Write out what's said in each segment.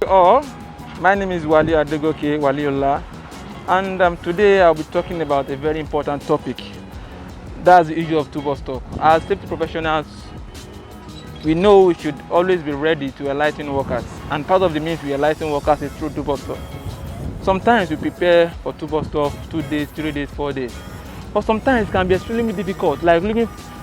all. My name is Wali Adegoke Waliola, and today I'll be talking about a very important topic. That's the issue of two-bus stop. As safety professionals, we know we should always be ready to enlighten workers, and part of the means we enlighten workers is through two-bus stop. Sometimes we prepare for two-bus stop 2 days, 3 days, 4 days, but sometimes it can be extremely difficult, like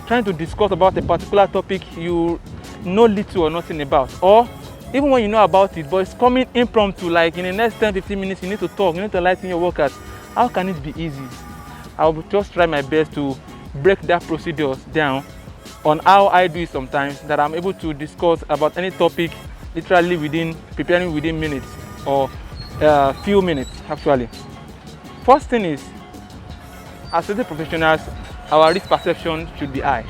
trying to discuss about a particular topic you know little or nothing about, or even when you know about it, but it's coming impromptu, like in the next 10-15 minutes you need to talk, you need to enlighten your workers. How can it be easy? I will just try my best to break that procedures down on how I do it sometimes, that I'm able to discuss about any topic literally preparing within minutes or few minutes actually. First thing is, as safety professionals, our risk perception should be high.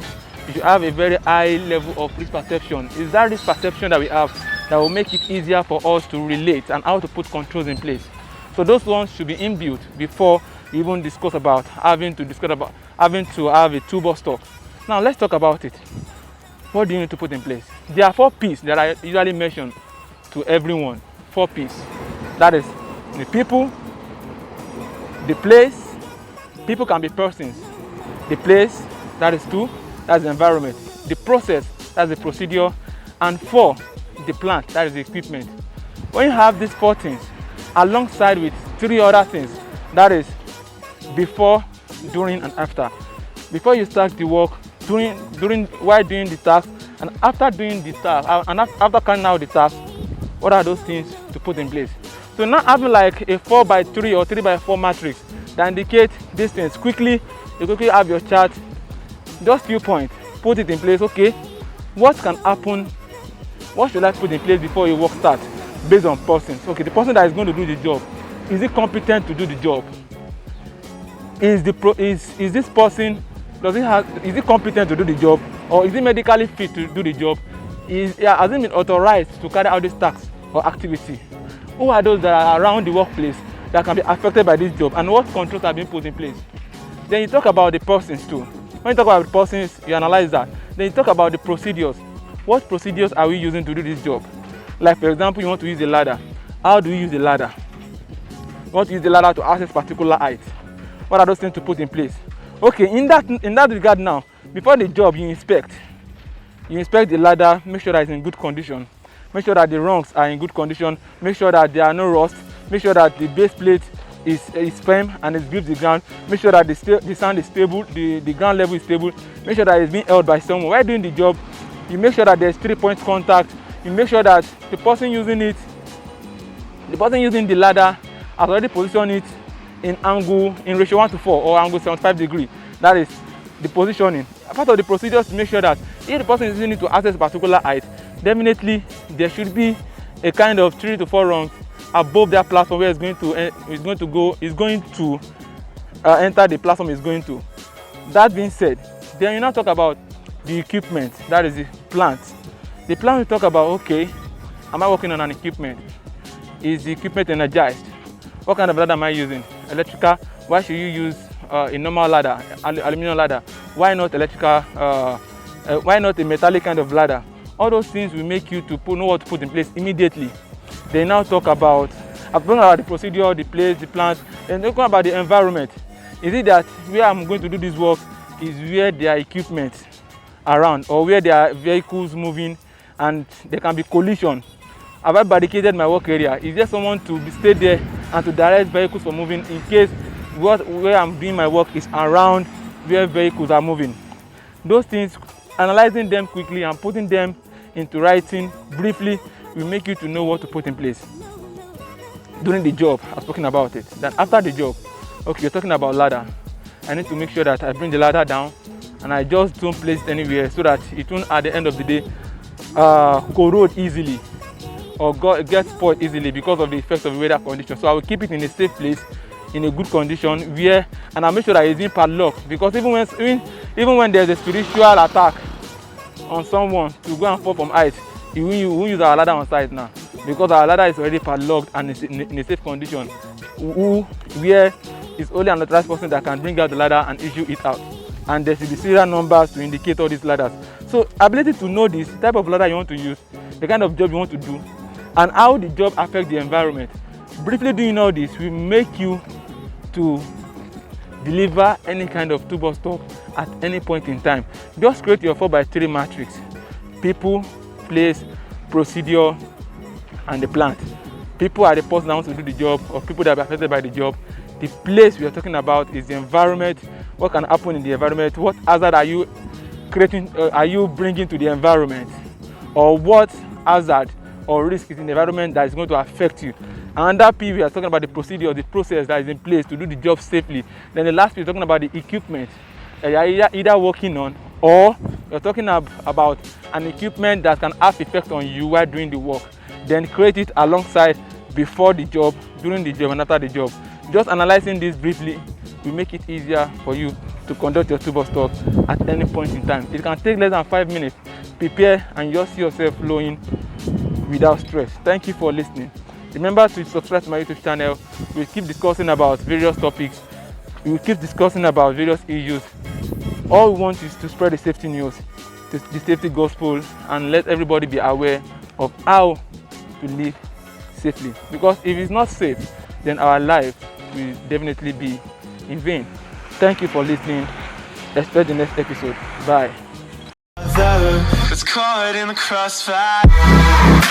We should have a very high level of risk perception. It's that risk perception that we have that will make it easier for us to relate and how to put controls in place. So those ones should be inbuilt before we even discuss about having to have a two-bus stop. Now let's talk about it. What do you need to put in place? There are 4 P's that I usually mention to everyone. 4 P's. That is the people, the place. People can be persons. The place, that is 2. That's the environment. The process, that's the procedure. And 4, the plant, that is the equipment. When you have these 4 things alongside with 3 other things, that is before, during, and after. Before you start the work, while doing the task, and after doing the task, and after carrying out the task, what are those things to put in place? So now having like a 4x3 or 3x4 matrix that indicate these things quickly, you quickly have your chart, just few points, put it in place. Okay, what can happen? What should I put in place before a work starts based on persons? Okay, the person that is going to do the job, is he competent to do the job? Is this person, is he competent to do the job, or is he medically fit to do the job? Has he been authorized to carry out this task or activity? Who are those that are around the workplace that can be affected by this job, and what controls have been put in place? Then you talk about the persons too. When you talk about the persons, you analyze that. Then you talk about the procedures. What procedures are we using to do this job? Like for example, you want to use a ladder. How do you use the ladder? You want to use the ladder to access particular height. What are those things to put in place? Okay, in that regard now, before the job you inspect the ladder, make sure that it's in good condition. Make sure that the rungs are in good condition. Make sure that there are no rust. Make sure that the base plate is firm and it's built to the ground. Make sure that the sand is stable, the ground level is stable. Make sure that it's being held by someone. While doing the job, you make sure that there's 3-point contact. You make sure that the person using the ladder has already positioned it in ratio 1:4 or angle 75 degrees. That is the positioning. Part of the procedure is to make sure that if the person is using it to access a particular height, definitely there should be a kind of 3 to 4 rungs above that platform where it's going to enter the platform it's going to. That being said, then you now talk about the equipment, that is the plant. The plant we talk about, okay, am I working on an equipment? Is the equipment energized? What kind of ladder am I using? Electrical? Why should you use a normal ladder, aluminum ladder? Why not electrical? Why not a metallic kind of ladder? All those things will make you to know what to put in place immediately. They now talk about, I've talked about the procedure, the place, the plant, and they talk about the environment. Is it that where I'm going to do this work is where there are equipment around, or where there are vehicles moving and there can be collision? Have I barricaded my work area? Is there someone to stay there and to direct vehicles from moving in case where I'm doing my work is around where vehicles are moving? Those things, analyzing them quickly and putting them into writing briefly will make you to know what to put in place. During the job, I've spoken about it. Then after the job, okay, you're talking about ladder. I need to make sure that I bring the ladder down and I just don't place it anywhere so that it won't at the end of the day corrode easily or get spoiled easily because of the effects of the weather condition. So I will keep it in a safe place, in a good condition, and I'll make sure that it's in padlock, because even when there's a spiritual attack on someone to go and fall from height, you won't use our ladder on site now, because our ladder is already padlocked and is in a safe condition. Where it's only an authorized person that can bring out the ladder and issue it out, and there should be serial numbers to indicate all these ladders. So ability to know this type of ladder you want to use, the kind of job you want to do, and how the job affects the environment. Briefly doing all this will make you to deliver any kind of 2 bus stop at any point in time. Just create your 4x3 matrix: people, place, procedure, and the plant. People are the person that wants to do the job, or people that are affected by the job. The place we are talking about is the environment. What can happen in the environment? What hazard are you creating? Are you bringing to the environment? Or what hazard or risk is in the environment that is going to affect you? And that P, we are talking about the procedure, the process that is in place to do the job safely. Then the last P, we're talking about the equipment that you are either working on, or you're talking about an equipment that can have effect on you while doing the work. Then create it alongside, before the job, during the job, and after the job. Just analyzing this briefly will make it easier for you to conduct your 2 bus stop at any point in time. It can take less than 5 minutes. Prepare and you'll see yourself flowing without stress. Thank you for listening. Remember to subscribe to my YouTube channel. We'll keep discussing about various topics. We will keep discussing about various issues. All we want is to spread the safety news, the safety gospel, and let everybody be aware of how to live safely. Because if it's not safe, then our life will definitely be in vain. Thank you for listening. Expect the next episode. Bye. It's caught in the crossfire.